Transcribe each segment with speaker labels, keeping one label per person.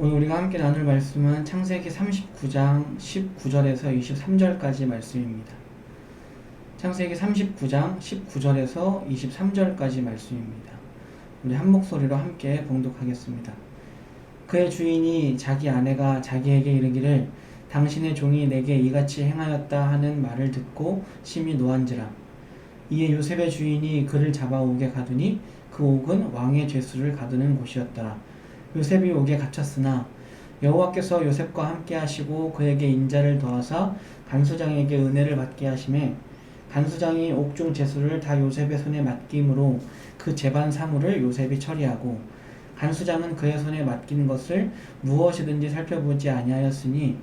Speaker 1: 오늘 우리가 함께 나눌 말씀은 창세기 39장 19절에서 23절까지 말씀입니다. 창세기 39장 19절에서 23절까지 말씀입니다. 우리 한 목소리로 함께 봉독하겠습니다. 그의 주인이 자기 아내가 자기에게 이르기를 당신의 종이 내게 이같이 행하였다 하는 말을 듣고 심히 노한지라. 이에 요셉의 주인이 그를 잡아 옥에 가두니 그 옥은 왕의 죄수를 가두는 곳이었더라. 요셉이 옥에 갇혔으나 여호와께서 요셉과 함께 하시고 그에게 인자를 더하사 간수장에게 은혜를 받게 하시매 간수장이 옥중 죄수를 다 요셉의 손에 맡김으로 그 재반 사물을 요셉이 처리하고 간수장은 그의 손에 맡긴 것을 무엇이든지 살펴보지 아니하였으니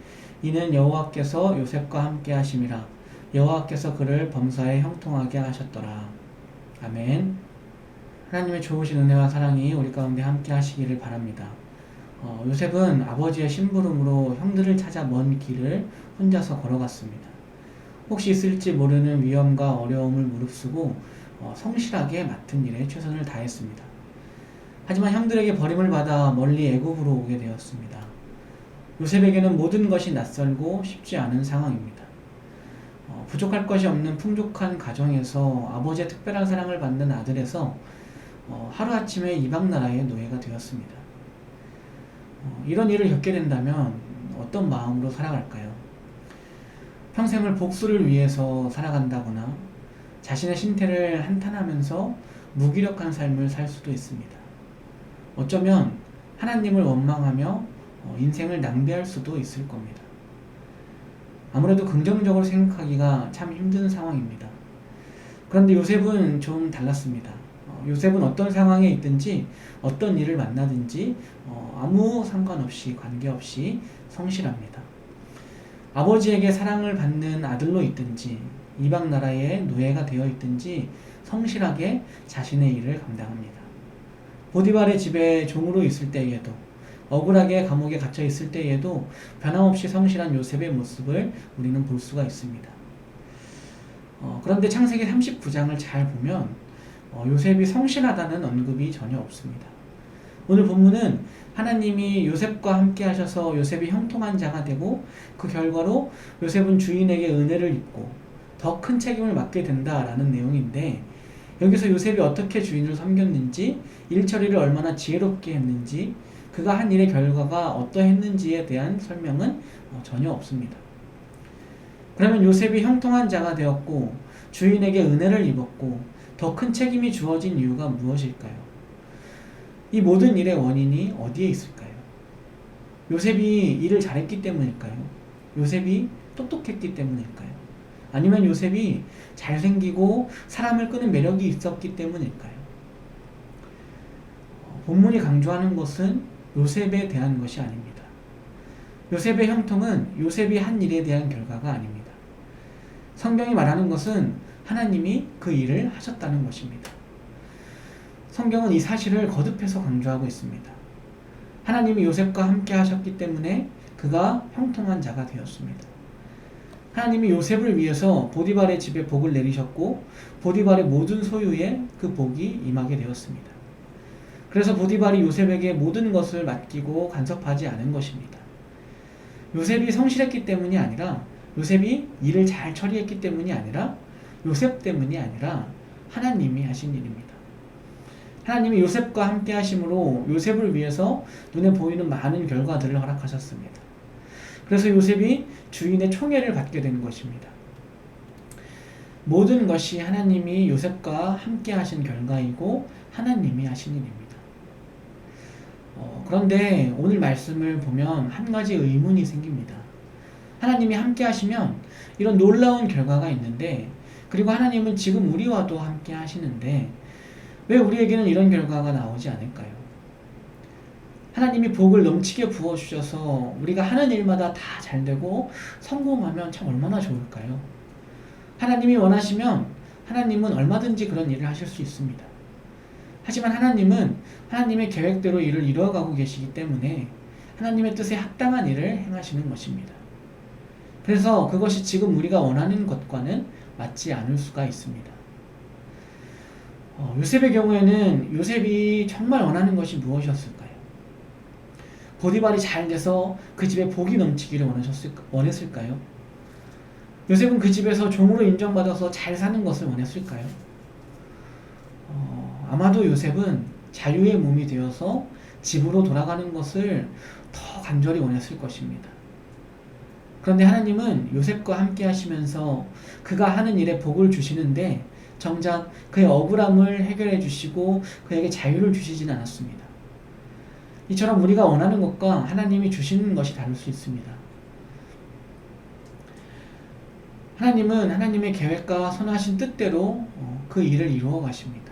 Speaker 1: 이는 여호와께서 요셉과 함께 하심이라. 여호와께서 그를 범사에 형통하게 하셨더라. 아멘. 하나님의 좋으신 은혜와 사랑이 우리 가운데 함께 하시기를 바랍니다. 요셉은 아버지의 심부름으로 형들을 찾아 먼 길을 혼자서 걸어갔습니다. 혹시 있을지 모르는 위험과 어려움을 무릅쓰고 성실하게 맡은 일에 최선을 다했습니다. 하지만 형들에게 버림을 받아 멀리 애굽으로 오게 되었습니다. 요셉에게는 모든 것이 낯설고 쉽지 않은 상황입니다. 부족할 것이 없는 풍족한 가정에서 아버지의 특별한 사랑을 받는 아들에서 하루아침에 이방 나라의 노예가 되었습니다. 이런 일을 겪게 된다면 어떤 마음으로 살아갈까요? 평생을 복수를 위해서 살아간다거나 자신의 신태를 한탄하면서 무기력한 삶을 살 수도 있습니다. 어쩌면 하나님을 원망하며 인생을 낭비할 수도 있을 겁니다. 아무래도 긍정적으로 생각하기가 참 힘든 상황입니다. 그런데 요셉은 좀 달랐습니다. 요셉은 어떤 상황에 있든지 어떤 일을 만나든지 아무 상관없이 관계없이 성실합니다. 아버지에게 사랑을 받는 아들로 있든지 이방 나라의 노예가 되어 있든지 성실하게 자신의 일을 감당합니다. 보디발의 집에 종으로 있을 때에도 억울하게 감옥에 갇혀 있을 때에도 변함없이 성실한 요셉의 모습을 우리는 볼 수가 있습니다. 그런데 창세기 39장을 잘 보면 요셉이 성실하다는 언급이 전혀 없습니다. 오늘 본문은 하나님이 요셉과 함께 하셔서 요셉이 형통한 자가 되고 그 결과로 요셉은 주인에게 은혜를 입고 더 큰 책임을 맡게 된다라는 내용인데, 여기서 요셉이 어떻게 주인을 섬겼는지, 일 처리를 얼마나 지혜롭게 했는지, 그가 한 일의 결과가 어떠했는지에 대한 설명은 전혀 없습니다. 그러면 요셉이 형통한 자가 되었고 주인에게 은혜를 입었고 더 큰 책임이 주어진 이유가 무엇일까요? 이 모든 일의 원인이 어디에 있을까요? 요셉이 일을 잘했기 때문일까요? 요셉이 똑똑했기 때문일까요? 아니면 요셉이 잘생기고 사람을 끄는 매력이 있었기 때문일까요? 본문이 강조하는 것은 요셉에 대한 것이 아닙니다. 요셉의 형통은 요셉이 한 일에 대한 결과가 아닙니다. 성경이 말하는 것은 하나님이 그 일을 하셨다는 것입니다. 성경은 이 사실을 거듭해서 강조하고 있습니다. 하나님이 요셉과 함께 하셨기 때문에 그가 형통한 자가 되었습니다. 하나님이 요셉을 위해서 보디발의 집에 복을 내리셨고 보디발의 모든 소유에 그 복이 임하게 되었습니다. 그래서 보디발이 요셉에게 모든 것을 맡기고 간섭하지 않은 것입니다. 요셉이 성실했기 때문이 아니라, 요셉이 일을 잘 처리했기 때문이 아니라, 요셉 때문이 아니라 하나님이 하신 일입니다. 하나님이 요셉과 함께 하심으로 요셉을 위해서 눈에 보이는 많은 결과들을 허락하셨습니다. 그래서 요셉이 주인의 총애를 받게 된 것입니다. 모든 것이 하나님이 요셉과 함께 하신 결과이고 하나님이 하신 일입니다. 그런데 오늘 말씀을 보면 한 가지 의문이 생깁니다. 하나님이 함께 하시면 이런 놀라운 결과가 있는데, 그리고 하나님은 지금 우리와도 함께 하시는데 왜 우리에게는 이런 결과가 나오지 않을까요? 하나님이 복을 넘치게 부어주셔서 우리가 하는 일마다 다 잘되고 성공하면 참 얼마나 좋을까요? 하나님이 원하시면 하나님은 얼마든지 그런 일을 하실 수 있습니다. 하지만 하나님은 하나님의 계획대로 일을 이루어가고 계시기 때문에 하나님의 뜻에 합당한 일을 행하시는 것입니다. 그래서 그것이 지금 우리가 원하는 것과는 맞지 않을 수가 있습니다. 요셉의 경우에는 요셉이 정말 원하는 것이 무엇이었을까요? 보디발이 잘 돼서 그 집에 복이 넘치기를 원했을까요? 요셉은 그 집에서 종으로 인정받아서 잘 사는 것을 원했을까요? 아마도 요셉은 자유의 몸이 되어서 집으로 돌아가는 것을 더 간절히 원했을 것입니다. 그런데 하나님은 요셉과 함께 하시면서 그가 하는 일에 복을 주시는데 정작 그의 억울함을 해결해 주시고 그에게 자유를 주시지는 않았습니다. 이처럼 우리가 원하는 것과 하나님이 주시는 것이 다를 수 있습니다. 하나님은 하나님의 계획과 선하신 뜻대로 그 일을 이루어 가십니다.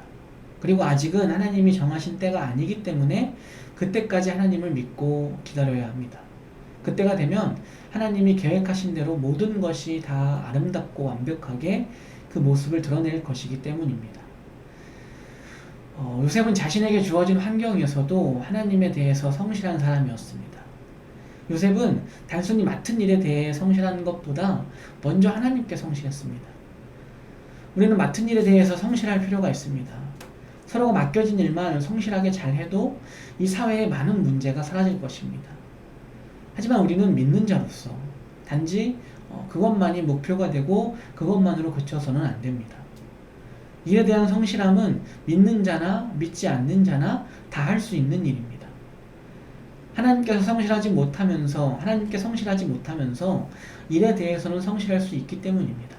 Speaker 1: 그리고 아직은 하나님이 정하신 때가 아니기 때문에 그때까지 하나님을 믿고 기다려야 합니다. 그때가 되면 하나님이 계획하신 대로 모든 것이 다 아름답고 완벽하게 그 모습을 드러낼 것이기 때문입니다. 요셉은 자신에게 주어진 환경에서도 하나님에 대해서 성실한 사람이었습니다. 요셉은 단순히 맡은 일에 대해 성실한 것보다 먼저 하나님께 성실했습니다. 우리는 맡은 일에 대해서 성실할 필요가 있습니다. 서로가 맡겨진 일만 성실하게 잘해도 이 사회에 많은 문제가 사라질 것입니다. 하지만 우리는 믿는 자로서 단지 그것만이 목표가 되고 그것만으로 그쳐서는 안 됩니다. 일에 대한 성실함은 믿는 자나 믿지 않는 자나 다 할 수 있는 일입니다. 하나님께 성실하지 못하면서 일에 대해서는 성실할 수 있기 때문입니다.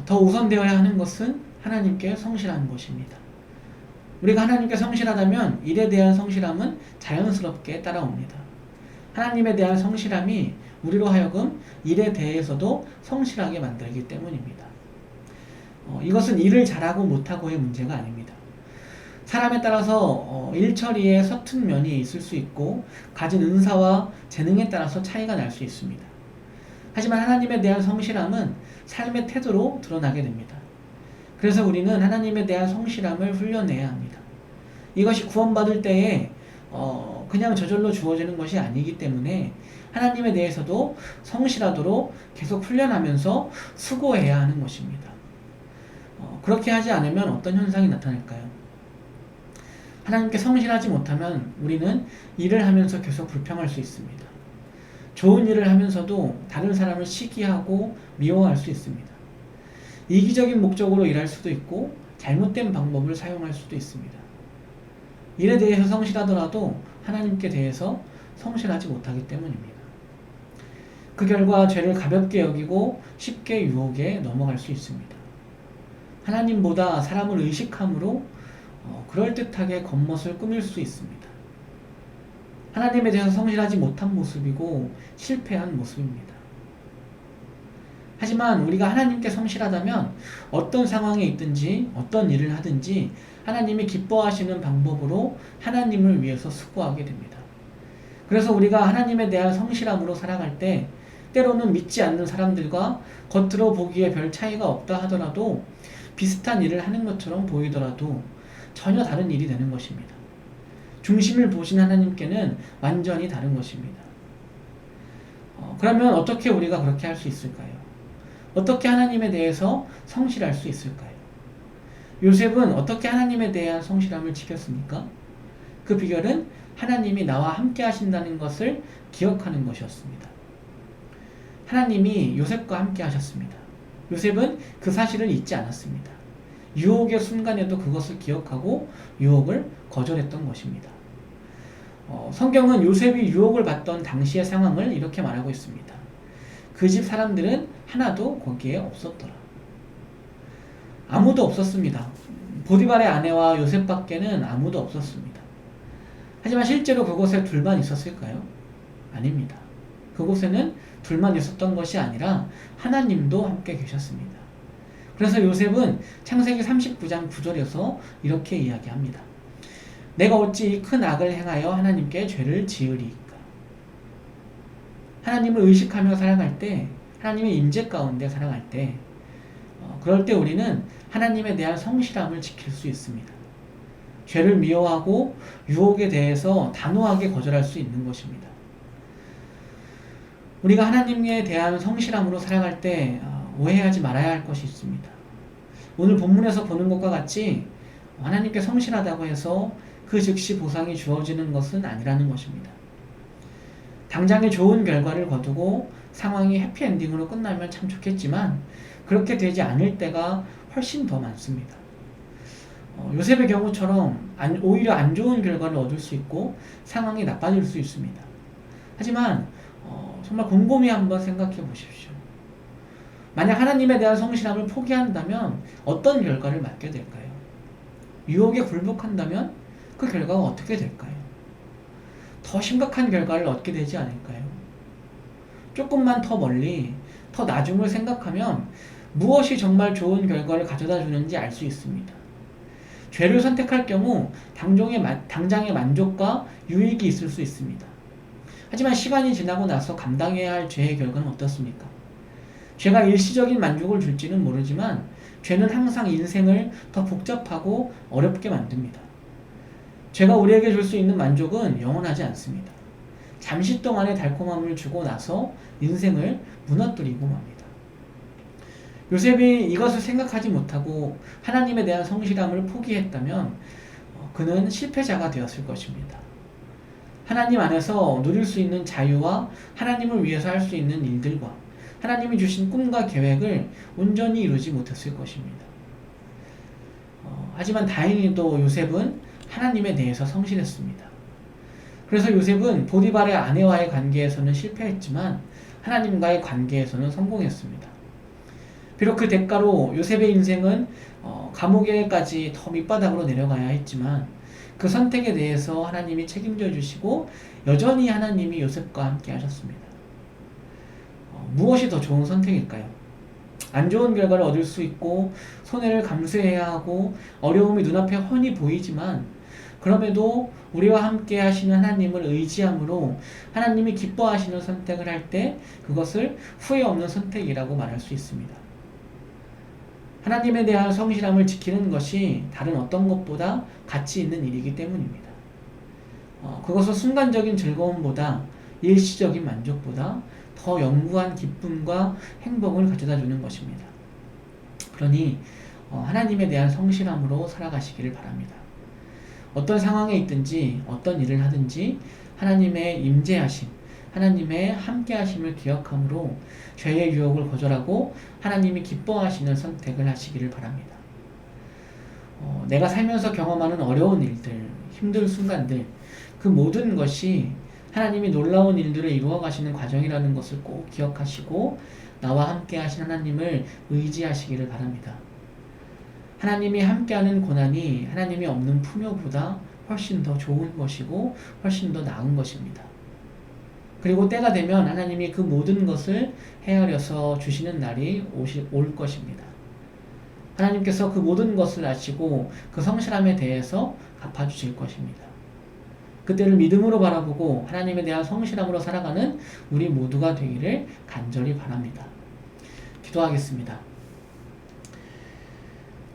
Speaker 1: 더 우선되어야 하는 것은 하나님께 성실한 것입니다. 우리가 하나님께 성실하다면 일에 대한 성실함은 자연스럽게 따라옵니다. 하나님에 대한 성실함이 우리로 하여금 일에 대해서도 성실하게 만들기 때문입니다. 이것은 일을 잘하고 못하고의 문제가 아닙니다. 사람에 따라서 일 처리에 서툰 면이 있을 수 있고 가진 은사와 재능에 따라서 차이가 날 수 있습니다. 하지만 하나님에 대한 성실함은 삶의 태도로 드러나게 됩니다. 그래서 우리는 하나님에 대한 성실함을 훈련해야 합니다. 이것이 구원받을 때에 그냥 저절로 주어지는 것이 아니기 때문에 하나님에 대해서도 성실하도록 계속 훈련하면서 수고해야 하는 것입니다. 그렇게 하지 않으면 어떤 현상이 나타날까요? 하나님께 성실하지 못하면 우리는 일을 하면서 계속 불평할 수 있습니다. 좋은 일을 하면서도 다른 사람을 시기하고 미워할 수 있습니다. 이기적인 목적으로 일할 수도 있고 잘못된 방법을 사용할 수도 있습니다. 일에 대해서 성실하더라도 하나님께 대해서 성실하지 못하기 때문입니다. 그 결과 죄를 가볍게 여기고 쉽게 유혹에 넘어갈 수 있습니다. 하나님보다 사람을 의식함으로 그럴듯하게 겉멋을 꾸밀 수 있습니다. 하나님에 대해서 성실하지 못한 모습이고 실패한 모습입니다. 하지만 우리가 하나님께 성실하다면 어떤 상황에 있든지 어떤 일을 하든지 하나님이 기뻐하시는 방법으로 하나님을 위해서 수고하게 됩니다. 그래서 우리가 하나님에 대한 성실함으로 살아갈 때 때로는 믿지 않는 사람들과 겉으로 보기에 별 차이가 없다 하더라도 비슷한 일을 하는 것처럼 보이더라도 전혀 다른 일이 되는 것입니다. 중심을 보신 하나님께는 완전히 다른 것입니다. 그러면 어떻게 우리가 그렇게 할 수 있을까요? 어떻게 하나님에 대해서 성실할 수 있을까요? 요셉은 어떻게 하나님에 대한 성실함을 지켰습니까? 그 비결은 하나님이 나와 함께 하신다는 것을 기억하는 것이었습니다. 하나님이 요셉과 함께 하셨습니다. 요셉은 그 사실을 잊지 않았습니다. 유혹의 순간에도 그것을 기억하고 유혹을 거절했던 것입니다. 성경은 요셉이 유혹을 받던 당시의 상황을 이렇게 말하고 있습니다. 그 집 사람들은 하나도 거기에 없었더라. 아무도 없었습니다. 보디발의 아내와 요셉밖에는 아무도 없었습니다. 하지만 실제로 그곳에 둘만 있었을까요? 아닙니다. 그곳에는 둘만 있었던 것이 아니라 하나님도 함께 계셨습니다. 그래서 요셉은 창세기 39장 9절에서 이렇게 이야기합니다. 내가 어찌 이 큰 악을 행하여 하나님께 죄를 지으리이까. 하나님을 의식하며 살아갈 때, 하나님의 임재 가운데 살아갈 때, 그럴 때 우리는 하나님에 대한 성실함을 지킬 수 있습니다. 죄를 미워하고 유혹에 대해서 단호하게 거절할 수 있는 것입니다. 우리가 하나님에 대한 성실함으로 살아갈 때 오해하지 말아야 할 것이 있습니다. 오늘 본문에서 보는 것과 같이 하나님께 성실하다고 해서 그 즉시 보상이 주어지는 것은 아니라는 것입니다. 당장의 좋은 결과를 거두고 상황이 해피엔딩으로 끝나면 참 좋겠지만 그렇게 되지 않을 때가 훨씬 더 많습니다. 요셉의 경우처럼 오히려 안 좋은 결과를 얻을 수 있고 상황이 나빠질 수 있습니다. 하지만 정말 곰곰이 한번 생각해 보십시오. 만약 하나님에 대한 성실함을 포기한다면 어떤 결과를 맞게 될까요? 유혹에 굴복한다면 그 결과가 어떻게 될까요? 더 심각한 결과를 얻게 되지 않을까요? 조금만 더 멀리, 더 나중을 생각하면 무엇이 정말 좋은 결과를 가져다 주는지 알 수 있습니다. 죄를 선택할 경우 당장의 만족과 유익이 있을 수 있습니다. 하지만 시간이 지나고 나서 감당해야 할 죄의 결과는 어떻습니까? 죄가 일시적인 만족을 줄지는 모르지만 죄는 항상 인생을 더 복잡하고 어렵게 만듭니다. 죄가 우리에게 줄 수 있는 만족은 영원하지 않습니다. 잠시 동안의 달콤함을 주고 나서 인생을 무너뜨리고 맙니다. 요셉이 이것을 생각하지 못하고 하나님에 대한 성실함을 포기했다면 그는 실패자가 되었을 것입니다. 하나님 안에서 누릴 수 있는 자유와 하나님을 위해서 할 수 있는 일들과 하나님이 주신 꿈과 계획을 온전히 이루지 못했을 것입니다. 하지만 다행히도 요셉은 하나님에 대해서 성실했습니다. 그래서 요셉은 보디발의 아내와의 관계에서는 실패했지만 하나님과의 관계에서는 성공했습니다. 비록 그 대가로 요셉의 인생은 감옥에까지 더 밑바닥으로 내려가야 했지만 그 선택에 대해서 하나님이 책임져 주시고 여전히 하나님이 요셉과 함께 하셨습니다. 무엇이 더 좋은 선택일까요? 안 좋은 결과를 얻을 수 있고 손해를 감수해야 하고 어려움이 눈앞에 훤히 보이지만 그럼에도 우리와 함께 하시는 하나님을 의지함으로 하나님이 기뻐하시는 선택을 할 때 그것을 후회 없는 선택이라고 말할 수 있습니다. 하나님에 대한 성실함을 지키는 것이 다른 어떤 것보다 가치 있는 일이기 때문입니다. 그것은 순간적인 즐거움보다 일시적인 만족보다 더 영구한 기쁨과 행복을 가져다 주는 것입니다. 그러니 하나님에 대한 성실함으로 살아가시기를 바랍니다. 어떤 상황에 있든지 어떤 일을 하든지 하나님의 임재하심, 하나님의 함께하심을 기억함으로 죄의 유혹을 거절하고 하나님이 기뻐하시는 선택을 하시기를 바랍니다. 내가 살면서 경험하는 어려운 일들, 힘든 순간들, 그 모든 것이 하나님이 놀라운 일들을 이루어 가시는 과정이라는 것을 꼭 기억하시고 나와 함께 하신 하나님을 의지하시기를 바랍니다. 하나님이 함께하는 고난이 하나님이 없는 풍요보다 훨씬 더 좋은 것이고 훨씬 더 나은 것입니다. 그리고 때가 되면 하나님이 그 모든 것을 헤아려서 주시는 날이 올 것입니다. 하나님께서 그 모든 것을 아시고 그 성실함에 대해서 갚아주실 것입니다. 그때를 믿음으로 바라보고 하나님에 대한 성실함으로 살아가는 우리 모두가 되기를 간절히 바랍니다. 기도하겠습니다.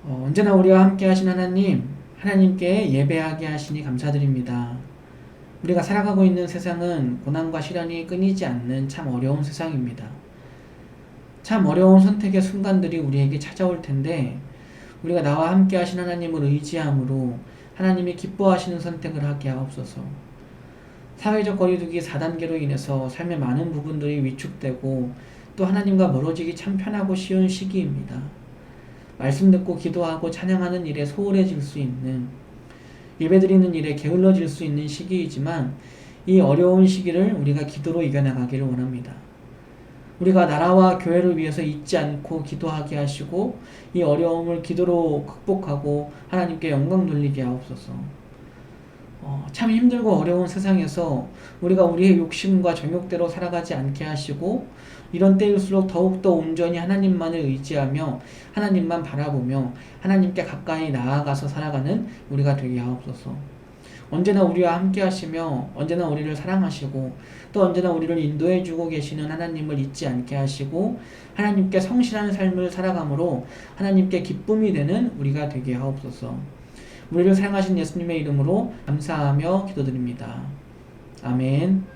Speaker 1: 언제나 우리와 함께 하신 하나님, 하나님께 예배하게 하시니 감사드립니다. 우리가 살아가고 있는 세상은 고난과 시련이 끊이지 않는 참 어려운 세상입니다. 참 어려운 선택의 순간들이 우리에게 찾아올 텐데 우리가 나와 함께 하신 하나님을 의지함으로 하나님이 기뻐하시는 선택을 하게 하옵소서. 사회적 거리두기 4단계로 인해서 삶의 많은 부분들이 위축되고 또 하나님과 멀어지기 참 편하고 쉬운 시기입니다. 말씀 듣고 기도하고 찬양하는 일에 소홀해질 수 있는, 예배드리는 일에 게을러질 수 있는 시기이지만 이 어려운 시기를 우리가 기도로 이겨나가기를 원합니다. 우리가 나라와 교회를 위해서 잊지 않고 기도하게 하시고 이 어려움을 기도로 극복하고 하나님께 영광 돌리게 하옵소서. 참 힘들고 어려운 세상에서 우리가 우리의 욕심과 정욕대로 살아가지 않게 하시고 이런 때일수록 더욱더 온전히 하나님만을 의지하며 하나님만 바라보며 하나님께 가까이 나아가서 살아가는 우리가 되게 하옵소서. 언제나 우리와 함께 하시며 언제나 우리를 사랑하시고 또 언제나 우리를 인도해 주고 계시는 하나님을 잊지 않게 하시고 하나님께 성실한 삶을 살아감으로 하나님께 기쁨이 되는 우리가 되게 하옵소서. 우리를 사랑하신 예수님의 이름으로 감사하며 기도드립니다. 아멘.